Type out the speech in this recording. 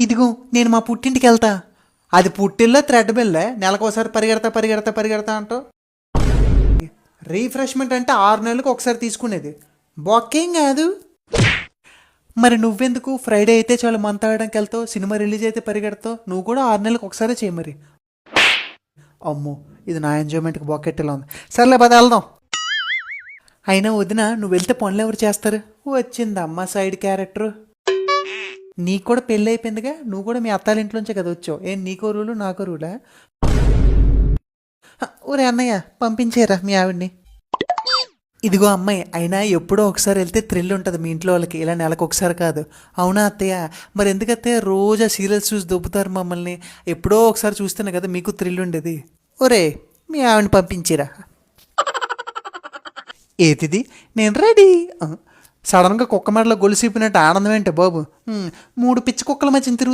ఇదిగో నేను మా పుట్టింటికి వెళ్తా. అది పుట్టిల్లో థ్రెడ్ బిల్లే, నెలకోసారి పరిగెడతా పరిగెడతా పరిగెడతా అంటావు. రీఫ్రెష్మెంట్ అంటే 6 నెలలకు ఒకసారి తీసుకునేది, బొక్కేం కాదు. మరి నువ్వెందుకు ఫ్రైడే అయితే చాలు మంత్ ఆడడానికి వెళ్తావు, సినిమా రిలీజ్ అయితే పరిగెడతావు. నువ్వు కూడా 6 నెలలకు ఒకసారి చేయి మరి. అమ్మో, ఇది నా ఎంజాయ్మెంట్కి బొక్కెట్టేలా ఉంది. సర్లే పద వెళ్దాం. అయినా వదిన, నువ్వు వెళ్తే పనులు ఎవరు చేస్తారు? వచ్చింది అమ్మ సైడ్ క్యారెక్టర్. నీకు కూడా పెళ్ళి అయిపోయిందిగా, నువ్వు కూడా మీ అత్తాల ఇంట్లోంచే కదా వచ్చావు. ఏం నీకో రూలు నాకో రూలా? ఊరే అన్నయ్య, పంపించేరా మీ ఆవిడ్ని. ఇదిగో అమ్మాయి, అయినా ఎప్పుడో ఒకసారి వెళ్తే థ్రిల్ ఉంటుంది మీ ఇంట్లో వాళ్ళకి, ఇలా నెలకు ఒకసారి కాదు. అవునా అత్తయ్య? మరి ఎందుకత్తయ్య రోజా సీరియల్స్ చూసి దొబ్బుతారు మమ్మల్ని? ఎప్పుడో ఒకసారి చూస్తేనే కదా మీకు థ్రిల్ ఉండేది. ఒరే, మీ ఆవిడని పంపించిరా. ఏతిది? నేను రెడీ. సడన్గా కుక్క మెడలో గొలుసిపోయినట్టు ఆనందం ఏంటి బాబు? 3 పిచ్చి కుక్కల మధ్య తిరుగు